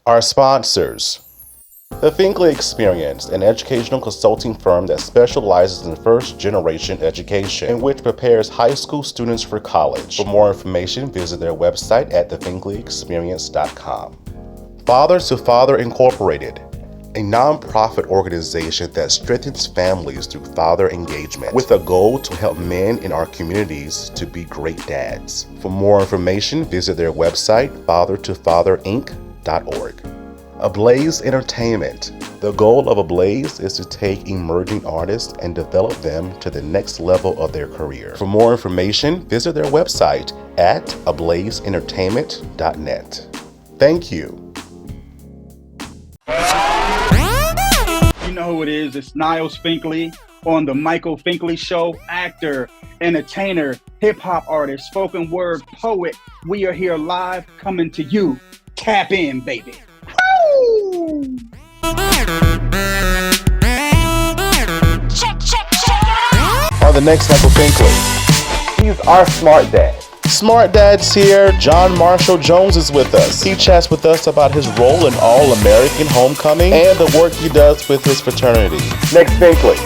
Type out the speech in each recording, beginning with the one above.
Our sponsors. The Finkley Experience, an educational consulting firm that specializes in first-generation education, in which prepares high school students for college. For more information, visit their website at thefinkleyexperience.com. Father to Father Incorporated, a nonprofit organization that strengthens families through father engagement, with a goal to help men in our communities to be great dads. For more information, visit their website, fathertofatherinc.org. ABLAZE Entertainment. The goal of ABLAZE is to take emerging artists and develop them to the next level of their career. For more information, visit their website at ablazeentertainment.net. Thank you. You know who it is. It's Niles Finkley on the Michael Finkley Show. Actor, entertainer, hip-hop artist, spoken word poet. We are here live coming to you. Tap in, baby. Woo! Check. On the next Michael Finkley, he's our smart dad. Smart Dad's here. John Marshall Jones is with us. He chats with us about his role in All-American Homecoming and the work he does with his fraternity. Next Finkley.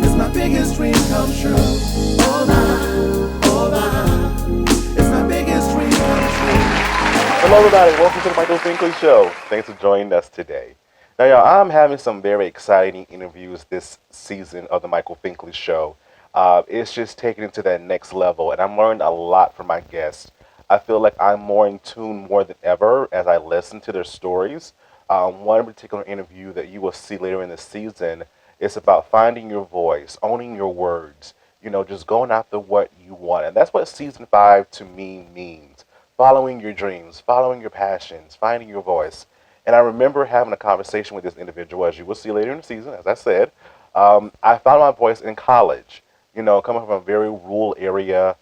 It's my biggest dream come true. It's my biggest dream come true. Hello everybody, welcome to the Michael Finkley Show. Thanks for joining us today. Now y'all, I'm having some very exciting interviews this season of the Michael Finkley Show. It's just taken it to that next level, and I'm learning a lot from my guests. I feel like I'm more in tune more than ever as I listen to their stories. One particular interview that you will see later in the season is about finding your voice, owning your words, just going after what you want. And that's what season 5 to me means. Following your dreams, following your passions, finding your voice. And I remember having a conversation with this individual, as you will see later in the season, as I said. I found my voice in college, coming from a very rural area.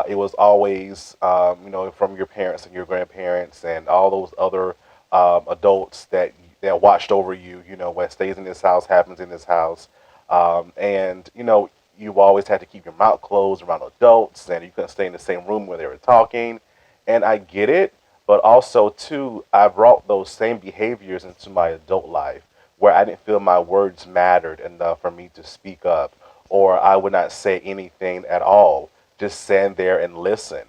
It was always, from your parents and your grandparents and all those other adults that watched over you, what stays in this house happens in this house. You've always had to keep your mouth closed around adults, and you couldn't stay in the same room where they were talking. And I get it, but also, too, I brought those same behaviors into my adult life where I didn't feel my words mattered enough for me to speak up, or I would not say anything at all, just stand there and listen.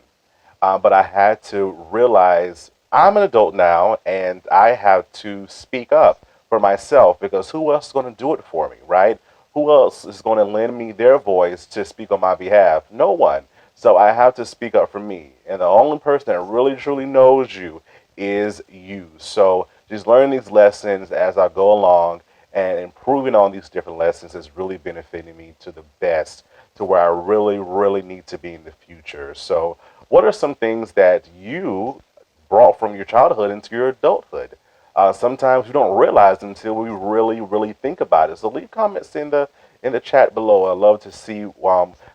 But I had to realize I'm an adult now, and I have to speak up for myself, because who else is going to do it for me, right? Who else is going to lend me their voice to speak on my behalf? No one. So I have to speak up for me. And the only person that really, truly knows you is you. So just learning these lessons as I go along and improving on these different lessons is really benefiting me to the best, to where I really, really need to be in the future. So what are some things that you brought from your childhood into your adulthood? Sometimes you don't realize until we really, really think about it. So leave comments in the chat below. I'd love to see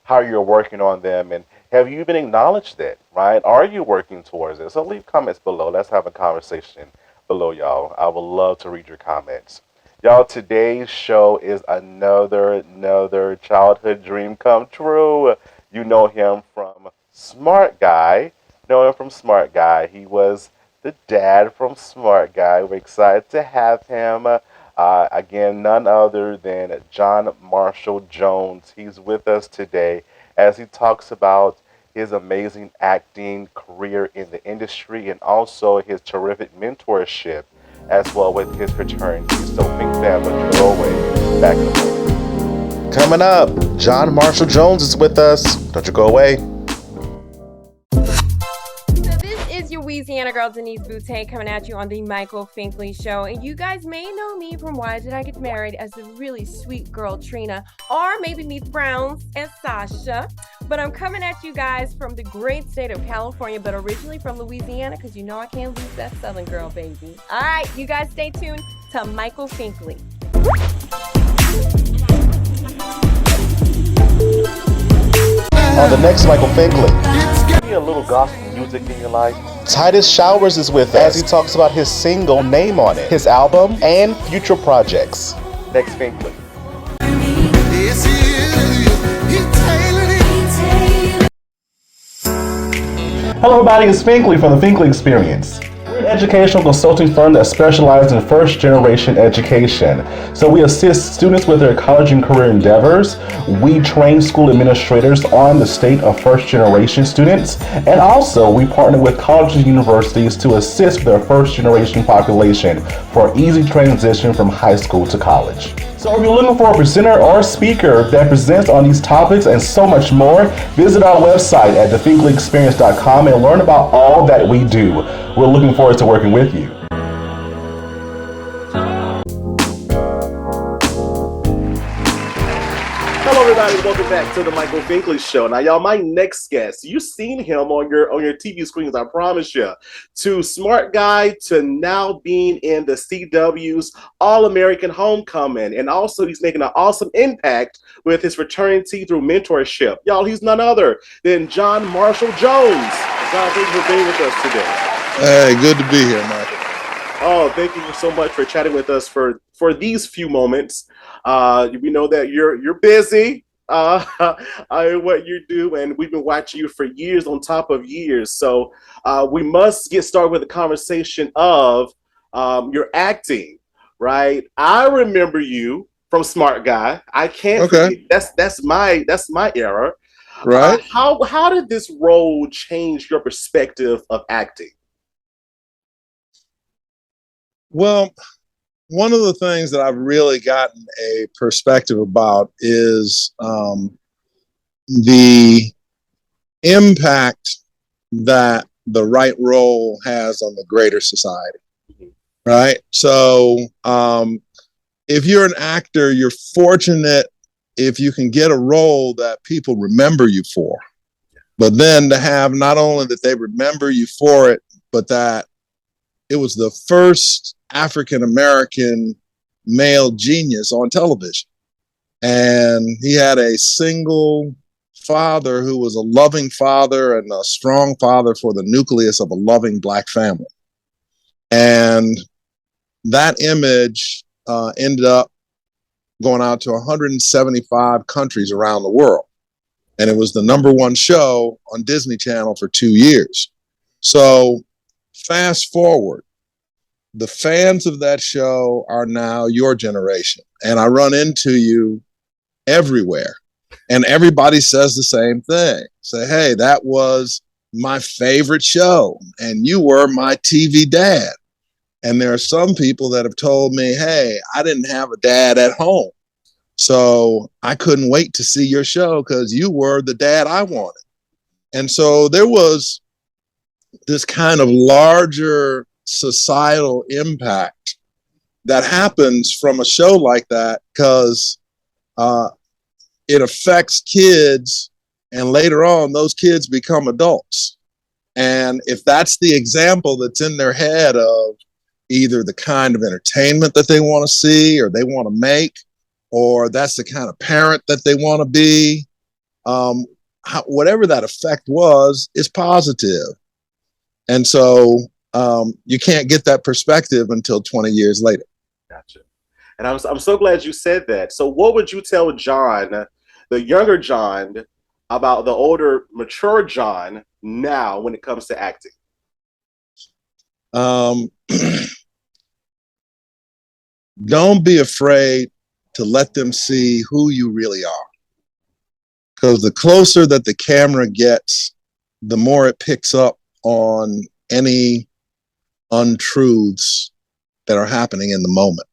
how you're working on them, and have you even acknowledged that, right? Are you working towards it? So leave comments below. Let's have a conversation below, y'all. I would love to read your comments. Y'all, today's show is another childhood dream come true. You know him from Smart Guy. He was the dad from Smart Guy. We're excited to have him. Again, none other than John Marshall Jones. He's with us today as he talks about his amazing acting career in the industry and also his terrific mentorship as well with his fraternity. So big fan, but you go away. Back in the moment. Coming up, John Marshall Jones is with us. Don't you go away. Louisiana girl Denise Boutte coming at you on the Michael Finkley Show. And you guys may know me from Why Did I Get Married as the really sweet girl Trina, or maybe Meet the Browns as Sasha. But I'm coming at you guys from the great state of California, but originally from Louisiana, because you know I can't lose that Southern girl, baby. All right, you guys stay tuned to Michael Finkley. On the next Michael Finkley. Give me a little gospel music in your life. Titus Showers is with us as he talks about his single Name on It, his album, and future projects. Next Finkley. Hello everybody, it's Finkley from the Finkley Experience. We're an educational consulting firm that specializes in first generation education. So we assist students with their college and career endeavors. We train school administrators on the state of first generation students. And also we partner with colleges and universities to assist their first generation population for easy transition from high school to college. So if you're looking for a presenter or speaker that presents on these topics and so much more, visit our website at thefinkleyexperience.com and learn about all that we do. We're looking forward to working with you. Hello everybody, welcome back to the Michael Finkley Show. Now y'all, my next guest, you've seen him on your TV screens, I promise you. To smart guy to now being in the CW's All-American Homecoming. And also he's making an awesome impact with his fraternity through mentorship. Y'all, he's none other than John Marshall Jones. John, thank you for being with us today. Hey, good to be here, Michael. Oh, thank you so much for chatting with us for these few moments. We know that you're busy what you do, and we've been watching you for years on top of years. So we must get started with the conversation of your acting, right? I remember you from Smart Guy. I can't forget. That's my era. Right. How did this role change your perspective of acting? Well, one of the things that I've really gotten a perspective about is the impact that the right role has on the greater society, right? So if you're an actor, you're fortunate if you can get a role that people remember you for. But then to have not only that they remember you for it, but that it was the first African-American male genius on television. And he had a single father who was a loving father and a strong father for the nucleus of a loving Black family. And that image ended up going out to 175 countries around the world. And it was the #1 show on Disney Channel for 2 years. So fast forward, the fans of that show are now your generation. And I run into you everywhere. And everybody says the same thing. Say, hey, that was my favorite show. And you were my TV dad. And there are some people that have told me, hey, I didn't have a dad at home. So I couldn't wait to see your show because you were the dad I wanted. And so there was this kind of larger societal impact that happens from a show like that because it affects kids, and later on those kids become adults. And if that's the example that's in their head of either the kind of entertainment that they want to see or they want to make, or that's the kind of parent that they want to be, whatever that effect was, is positive. And so you can't get that perspective until 20 years later. Gotcha. And I'm so glad you said that. So what would you tell John, the younger John, about the older, mature John now when it comes to acting? Don't be afraid to let them see who you really are. Because the closer that the camera gets, the more it picks up on any untruths that are happening in the moment.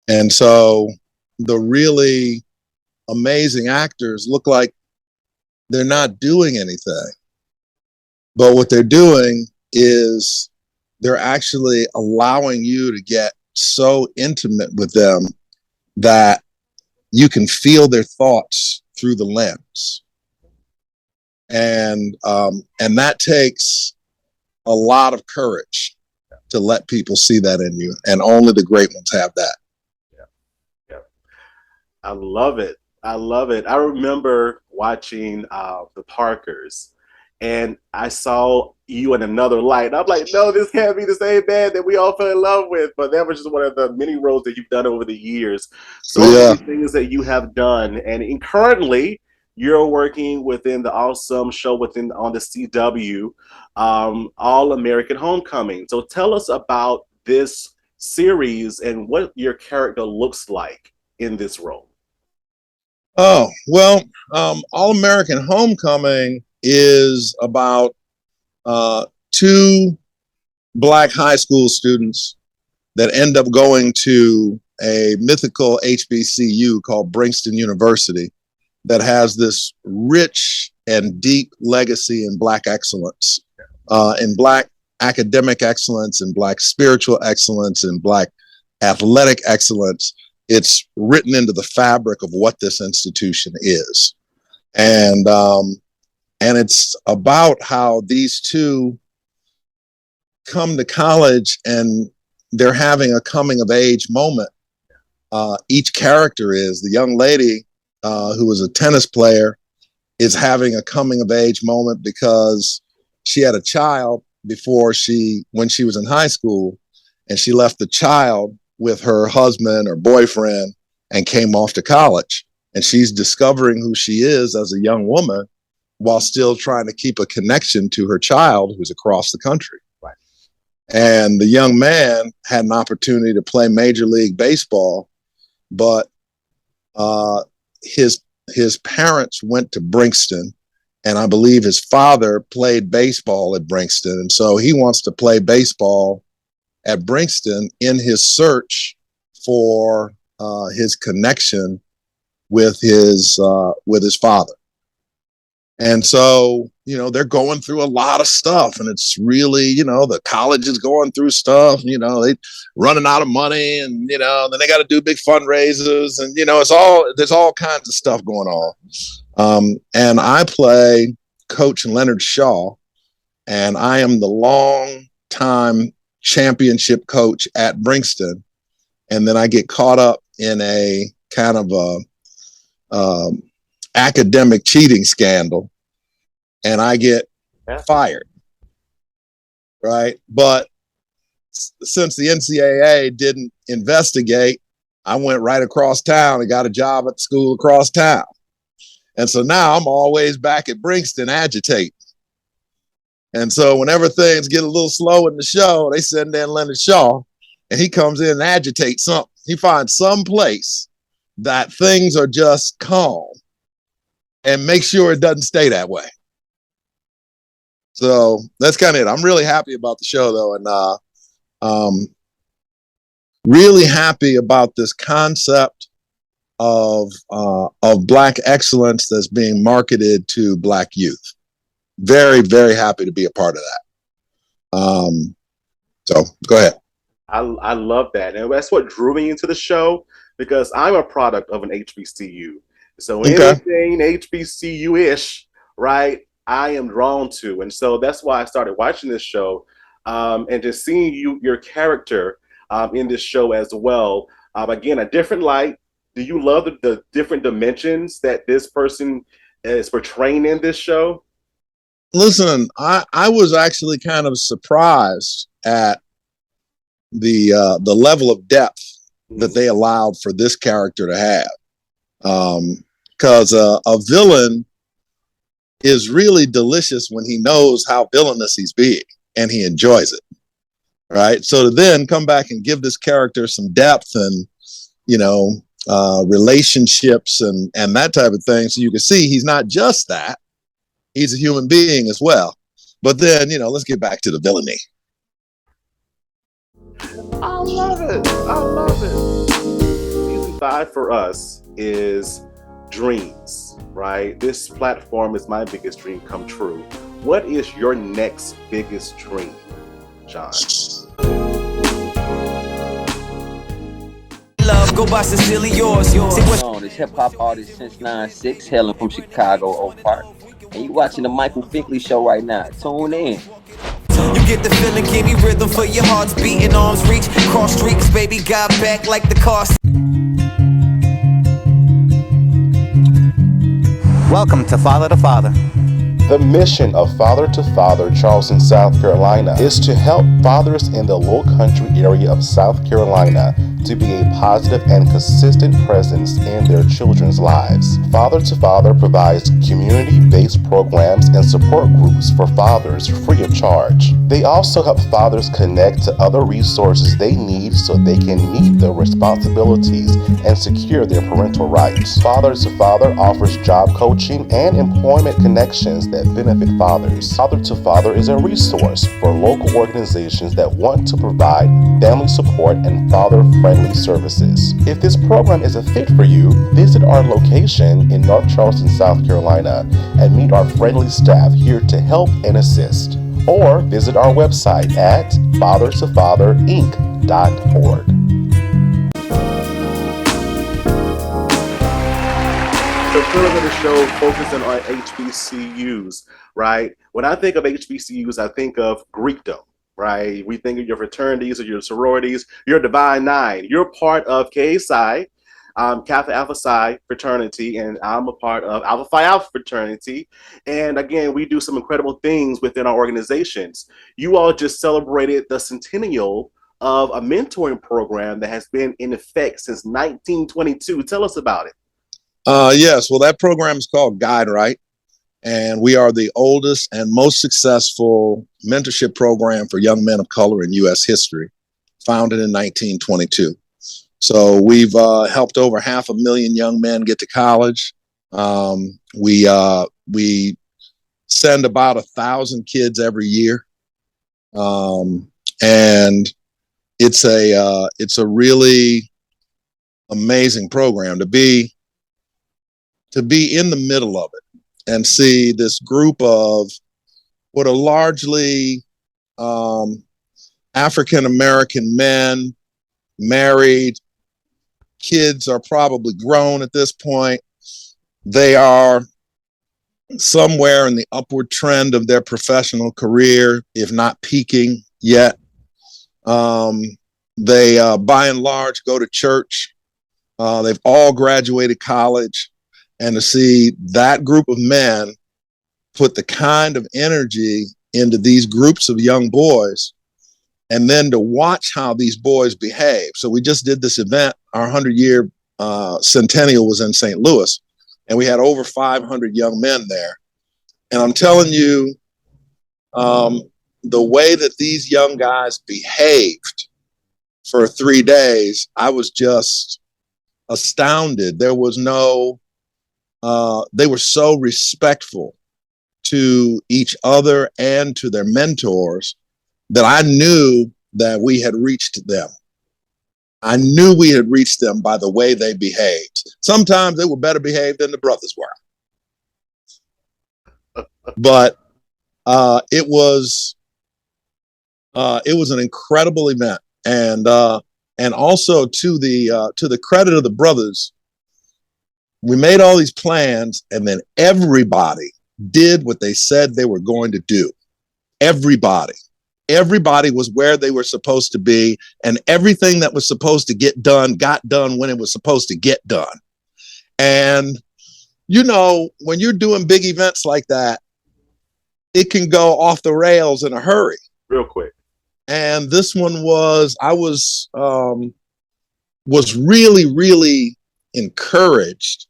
And so the really amazing actors look like they're not doing anything. But what they're doing is they're actually allowing you to get so intimate with them that you can feel their thoughts through the lens. And that takes a lot of courage to let people see that in you. And only the great ones have that. Yeah. I love it. I love it. I remember watching The Parkers, and I saw you in another light. I'm like, no, this can't be the same man that we all fell in love with. But that was just one of the many roles that you've done over the years. So many things that you have done. And currently, you're working within the awesome show on the CW, All American Homecoming. So tell us about this series and what your character looks like in this role. Oh, well, All American Homecoming is about two Black high school students that end up going to a mythical HBCU called Princeton University that has this rich and deep legacy in Black excellence, in Black academic excellence, in Black spiritual excellence, in Black athletic excellence. It's written into the fabric of what this institution is. And it's about how these two come to college and they're having a coming of age moment. Each character is, the young lady who was a tennis player is having a coming of age moment because she had a child when she was in high school, and she left the child with her husband or boyfriend and came off to college. And she's discovering who she is as a young woman while still trying to keep a connection to her child who's across the country. Right. And the young man had an opportunity to play Major League Baseball, but his parents went to Princeton, and I believe his father played baseball at Princeton. And so he wants to play baseball at Princeton in his search for his connection with his father. And so, they're going through a lot of stuff, and it's really, the college is going through stuff, they running out of money, and, then they got to do big fundraisers, and, there's all kinds of stuff going on. And I play Coach Leonard Shaw, and I am the long time championship coach at Princeton. And then I get caught up in a kind of a academic cheating scandal, and I get fired. Right. But since the NCAA didn't investigate, I went right across town and got a job at the school across town. And so now I'm always back at Princeton agitating. And so whenever things get a little slow in the show, they send in Leonard Shaw, and he comes in and agitates something. He finds some place that things are just calm and make sure it doesn't stay that way. So that's kind of it. I'm really happy about the show, though, and really happy about this concept of Black excellence that's being marketed to Black youth. Very, very happy to be a part of that. So go ahead. I love that. And that's what drew me into the show, because I'm a product of an HBCU. So anything HBCU-ish, right, I am drawn to. And so that's why I started watching this show, and just seeing your character in this show as well. Again, a different light. Do you love the different dimensions that this person is portraying in this show? Listen, I was actually kind of surprised at the level of depth that they allowed for this character to have. Because a villain is really delicious when he knows how villainous he's being and he enjoys it. Right. So to then come back and give this character some depth and, relationships and that type of thing. So you can see he's not just that. He's a human being as well. But then, let's get back to the villainy. I love it. I love it. Season 5 for us is dreams, right? This platform is my biggest dream come true. What is your next biggest dream, John? Love, go by sincerely yours. This hip-hop artist since 9'6", hailing from Chicago, Oak Park. And you watching the Michael Finkley Show right now. Tune in. You get the feeling, give me rhythm for your heart's beating, arms reach, cross streets, baby, got back like the car. Welcome to Father to Father. The mission of Father to Father, Charleston, South Carolina, is to help fathers in the Low Country area of South Carolina to be a positive and consistent presence in their children's lives. Father to Father provides community-based programs and support groups for fathers free of charge. They also help fathers connect to other resources they need so they can meet their responsibilities and secure their parental rights. Father to Father offers job coaching and employment connections that benefit fathers. Father to Father is a resource for local organizations that want to provide family support and father-friendly services. If this program is a fit for you, visit our location in North Charleston, South Carolina, and meet our friendly staff here to help and assist. Or visit our website at fathertofatherinc.org. The pillar of the show focusing on HBCUs, right? When I think of HBCUs, I think of Greekdom, right? We think of your fraternities or your sororities, your Divine Nine. You're part of KSI, Kappa Alpha Psi fraternity, and I'm a part of Alpha Phi Alpha fraternity. And again, we do some incredible things within our organizations. You all just celebrated the centennial of a mentoring program that has been in effect since 1922. Tell us about it. Yes, well, that program is called Guide Right, and we are the oldest and most successful mentorship program for young men of color in U.S. history, founded in 1922. So we've helped over 500,000 young men get to college. We send about 1,000 kids every year, and it's a really amazing program to be in the middle of it and see this group of what are largely African-American men, married, kids are probably grown at this point. They are somewhere in the upward trend of their professional career, if not peaking yet. They, by and large, go to church. They've all graduated college. And to see that group of men put the kind of energy into these groups of young boys, and then to watch how these boys behave. So we just did this event, our 100-year centennial was in St. Louis, and we had over 500 young men there. And I'm telling you, the way that these young guys behaved for 3 days, I was just astounded. There was no, they were so respectful to each other and to their mentors that I knew that we had reached them. I knew we had reached them by the way they behaved. Sometimes they were better behaved than the brothers were. But it was an incredible event, and also to the credit of the brothers, we made all these plans, and then everybody did what they said they were going to do. Everybody was where they were supposed to be, and everything that was supposed to get done got done when it was supposed to get done. And you know, when you're doing big events like that, it can go off the rails in a hurry. Real quick. And this one was, I was really, really encouraged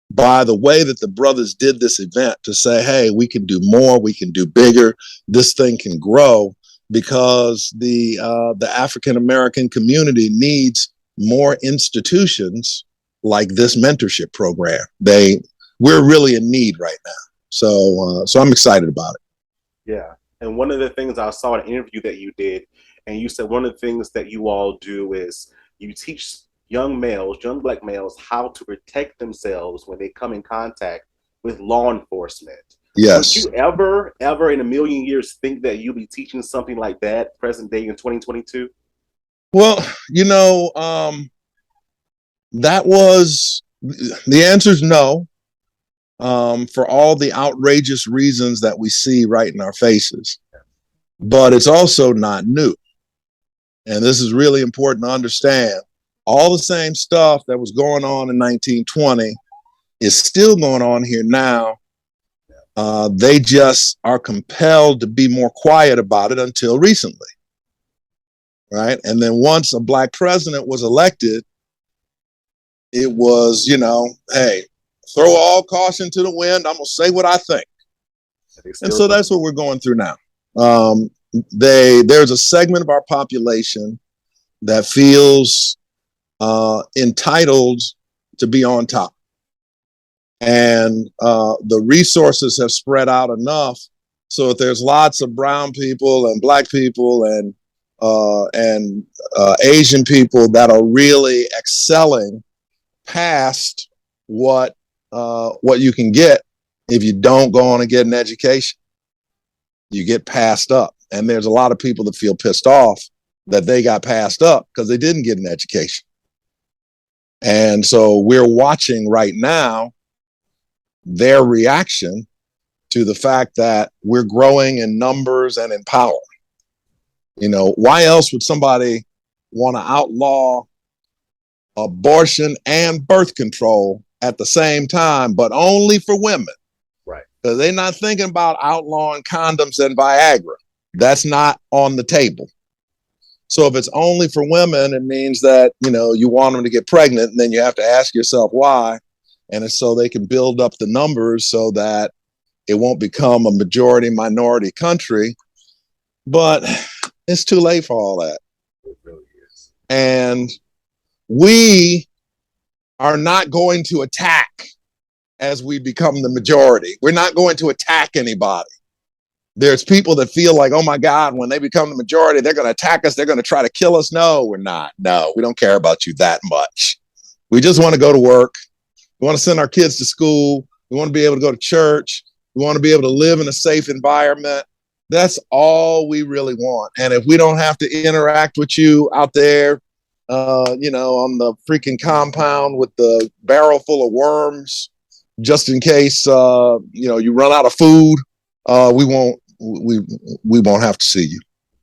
by the way that the brothers did this event, to say, hey, we can do more, we can do bigger, this thing can grow, because the African-American community needs more institutions like this mentorship program. We're really in need right now. So I'm excited about it. Yeah. And one of the things I saw in an interview that you did, and you said one of the things that you all do is you teach young males, young black males, how to protect themselves when they come in contact with law enforcement. Yes. Would you ever in a million years think that you'll be teaching something like that present day in 2022? Well, you know, that was, the answer is no, for all the outrageous reasons that we see right in our faces. But it's also not new. And this is really important to understand. All the same stuff that was going on in 1920 is still going on here now. They just are compelled to be more quiet about it until recently. right? And then once a black president was elected, it was, hey, throw all caution to the wind. I'm going to say what I think. And so that's what we're going through now. There's a segment of our population that feels entitled to be on top. And the resources have spread out enough so that there's lots of brown people and black people and Asian people that are really excelling past what you can get if you don't go on and get an education. You get passed up. And there's a lot of people that feel pissed off that they got passed up because they didn't get an education. And so we're watching right now their reaction to the fact that we're growing in numbers and in power. Why else would somebody want to outlaw abortion and birth control at the same time, but only for women? Right. Because they're not thinking about outlawing condoms and Viagra. That's not on the table. So if it's only for women, it means that, you want them to get pregnant, and then you have to ask yourself why. And it's so they can build up the numbers so that it won't become a majority minority country. But it's too late for all that. It really is. And we are not going to attack as we become the majority. We're not going to attack anybody. There's people that feel like, oh my God, when they become the majority, they're going to attack us. They're going to try to kill us. No, we're not. No, we don't care about you that much. We just want to go to work. We want to send our kids to school. We want to be able to go to church. We want to be able to live in a safe environment. That's all we really want. And if we don't have to interact with you out there, on the freaking compound with the barrel full of worms, just in case, you run out of food, we won't have to see you.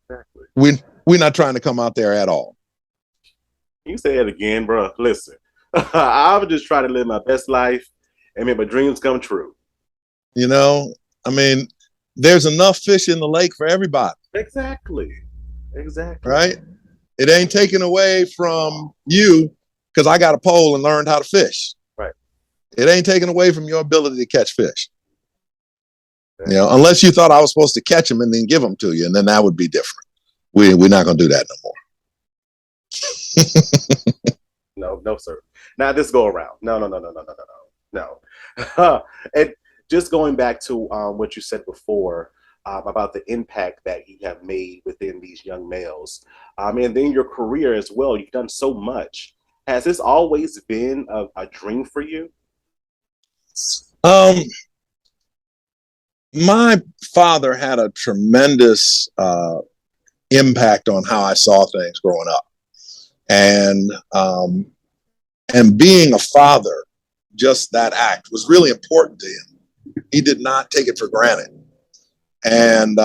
Exactly. We're not trying to come out there at all. You say it again, bro. Listen, I was just trying to live my best life and make my dreams come true. There's enough fish in the lake for everybody. Exactly. Right? It ain't taken away from you because I got a pole and learned how to fish. Right. It ain't taken away from your ability to catch fish. Unless you thought I was supposed to catch them and then give them to you, and then that would be different. We're not going to do that no more. No, sir. Now this go around. No. And just going back to what you said before about the impact that you have made within these young males, and then your career as well. You've done so much. Has this always been a dream for you? My father had a tremendous impact on how I saw things growing up. And being a father, just that act was really important to him. He did not take it for granted. And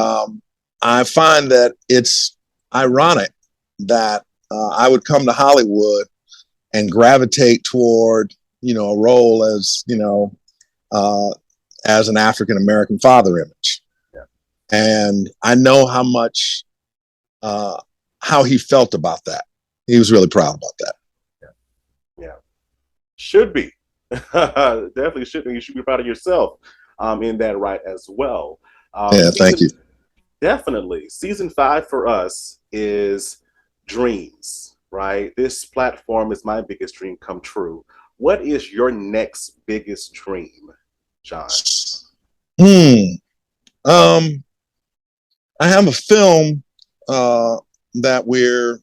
I find that it's ironic that I would come to Hollywood and gravitate toward, a role as an African-American father image. Yeah. And I know how much, how he felt about that. He was really proud about that. Yeah. Should be. Definitely should be. You should be proud of yourself in that right as well. Thank you. Definitely. Season 5 for us is dreams, right? This platform is my biggest dream come true. What is your next biggest dream, John? I have a film that we're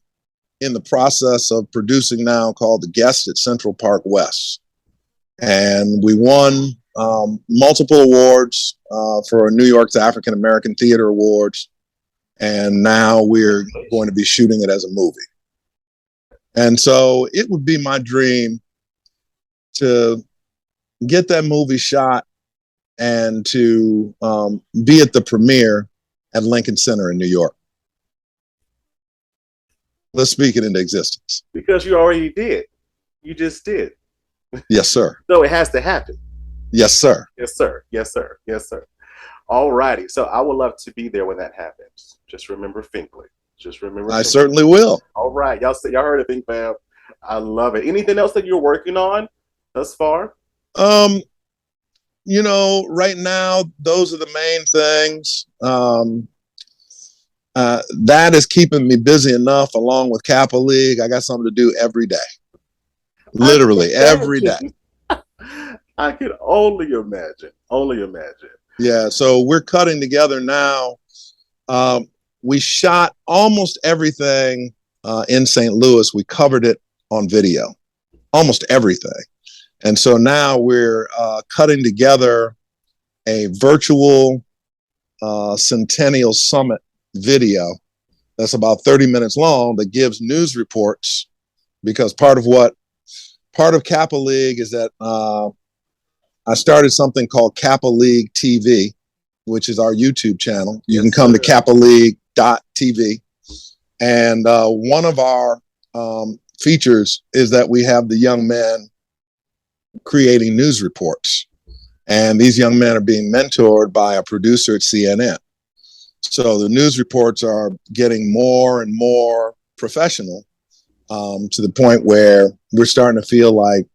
in the process of producing now called The Guest at Central Park West. And we won multiple awards for New York's African American Theater Awards. And now we're going to be shooting it as a movie. And so it would be my dream to get that movie shot and to be at the premiere at Lincoln Center in New York. Let's speak it into existence. Because you already did. You just did. Yes, sir. So it has to happen. Yes, sir. Yes, sir. Yes, sir. Yes, sir. All righty. So I would love to be there when that happens. Just remember Finkley. Just remember. I certainly will. All right. Y'all heard it, Think Fam. I love it. Anything else that you're working on thus far? Right now, those are the main things. That is keeping me busy enough, along with Kappa League. I got something to do every day. Literally every day. I can only imagine. Only imagine. Yeah. So we're cutting together now. We shot almost everything in St. Louis. We covered it on video, almost everything. And so now we're cutting together a virtual Centennial Summit video that's about 30 minutes long that gives news reports, because part of Kappa League is that I started something called Kappa League TV, which is our YouTube channel. You can come to kappaleague.tv. And one of our features is that we have the young men creating news reports. And these young men are being mentored by a producer at CNN. So the news reports are getting more and more professional, to the point where we're starting to feel like,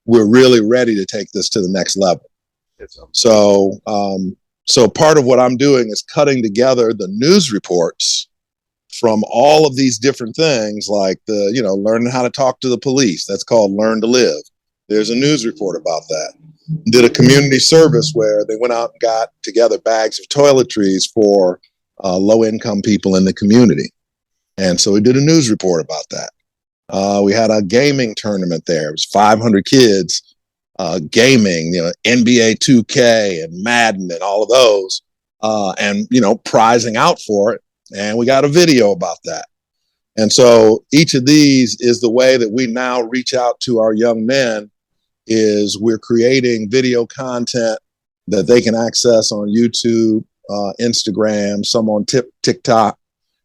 we're really ready to take this to the next level. So part of what I'm doing is cutting together the news reports from all of these different things, like learning how to talk to the police. That's called Learn to Live. There's a news report about that. Did a community service where they went out and got together bags of toiletries for low-income people in the community. And so we did a news report about that. We had a gaming tournament there. It was 500 kids gaming, NBA 2K and Madden and all of those, and, prizing out for it. And we got a video about that. And so each of these is the way that we now reach out to our young men, is we're creating video content that they can access on YouTube, Instagram, some on TikTok.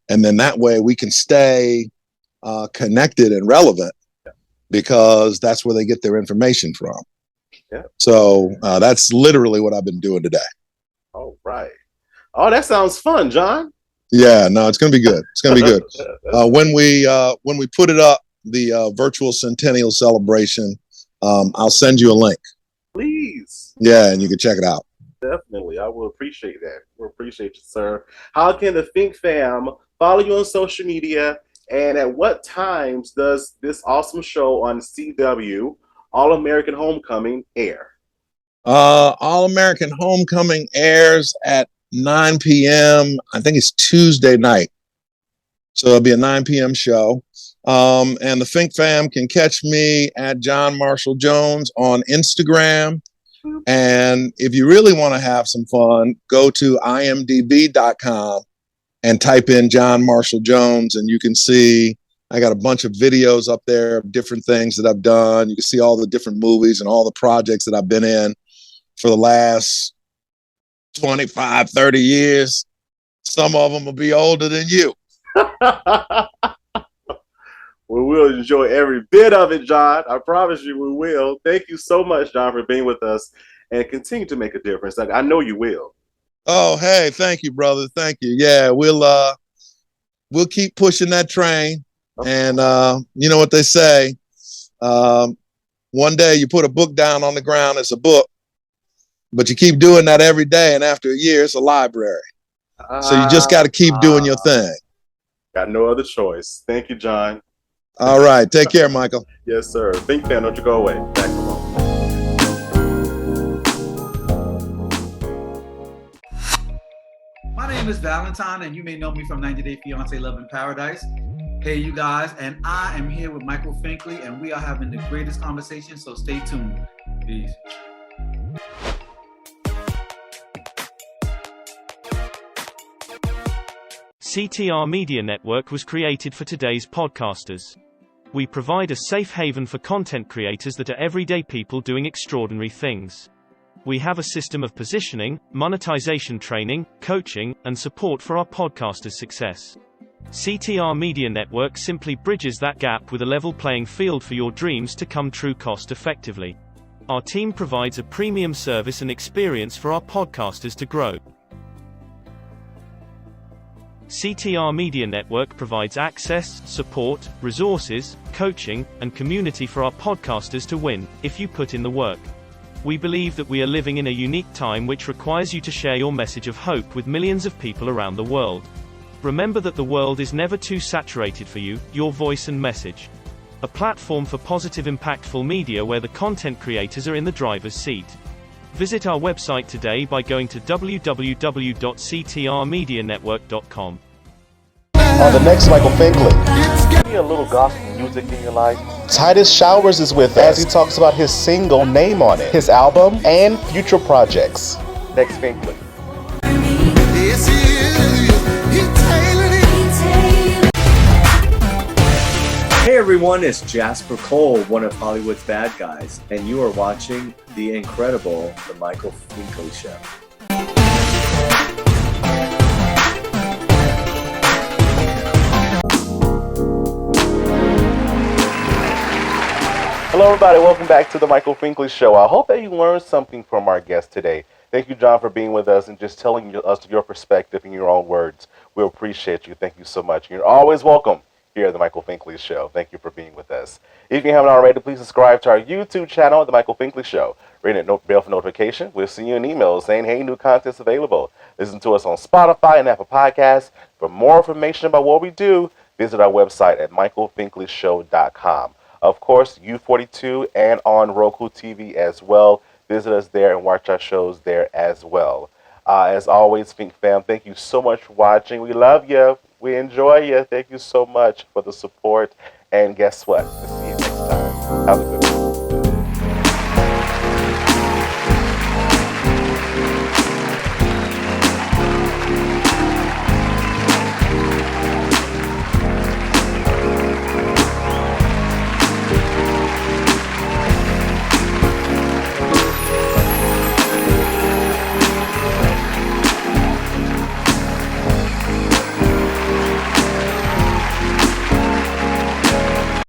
And then that way we can stay connected and relevant, because that's where they get their information from. Yeah. So that's literally what I've been doing today. All right. Oh, that sounds fun, John. Yeah, no, it's going to be good. It's going to be good. When we put it up, the virtual Centennial celebration, I'll send you a link. Please. Yeah, and you can check it out. Definitely. I will appreciate that. We'll appreciate you, sir. How can the Think Fam follow you on social media? And at what times does this awesome show on CW, All American Homecoming, air? All American Homecoming airs at 9 p.m. I think it's Tuesday night. So it'll be a 9 p.m. show. And the Think Fam can catch me at John Marshall Jones on Instagram. And if you really want to have some fun, go to imdb.com and type in John Marshall Jones, and you can see I got a bunch of videos up there of different things that I've done. You can see all the different movies and all the projects that I've been in for the last 25, 30 years. Some of them will be older than you. We will enjoy every bit of it, John. I promise you we will. Thank you so much, John, for being with us, and continue to make a difference. I know you will. Oh, hey, thank you, brother. Thank you. Yeah, we'll keep pushing that train. And you know what they say, one day you put a book down on the ground, it's a book, but you keep doing that every day, and after a year it's a library. So you just got to keep doing your thing. Got no other choice. Thank you, John. All right, take care, Michael. Yes, sir. Think Fan, don't you go away. Back along. My name is Valentine, and you may know me from 90 Day Fiance Love in Paradise. Hey, you guys, and I am here with Michael Finkley, and we are having the greatest conversation, so stay tuned. Peace. CTR Media Network was created for today's podcasters. We provide a safe haven for content creators that are everyday people doing extraordinary things. We have a system of positioning, monetization training, coaching, and support for our podcasters' success. CTR Media Network simply bridges that gap with a level playing field for your dreams to come true cost effectively. Our team provides a premium service and experience for our podcasters to grow. CTR Media Network provides access, support, resources, coaching, and community for our podcasters to win, if you put in the work. We believe that we are living in a unique time which requires you to share your message of hope with millions of people around the world. Remember that the world is never too saturated for you, your voice and message. A platform for positive, impactful media where the content creators are in the driver's seat. Visit our website today by going to www.ctrmedianetwork.com. On the next Michael Finkley, give me a little gospel music in your life. Titus Showers is with us as he talks about his single Name on It, his album, and future projects. Next Finkley. Hey everyone, it's Jasper Cole, one of Hollywood's bad guys, and you are watching the incredible The Michael Finkley Show. Hello everybody, welcome back to The Michael Finkley Show. I hope that you learned something from our guest today. Thank you, John, for being with us and just telling us your perspective in your own words. We appreciate you. Thank you so much. You're always welcome here at The Michael Finkley Show. Thank you for being with us. If you haven't already, please subscribe to our YouTube channel, The Michael Finkley Show. Ring the bell for notification. We'll send you an email saying, hey, new content's available. Listen to us on Spotify and Apple Podcasts. For more information about what we do, visit our website at michaelfinkleyshow.com. Of course, U42 and on RokuTV as well. Visit us there and watch our shows there as well. As always, Fink fam, thank you so much for watching. We love you. We enjoy you. Thank you so much for the support. And guess what? We'll see you next time. Have a good one.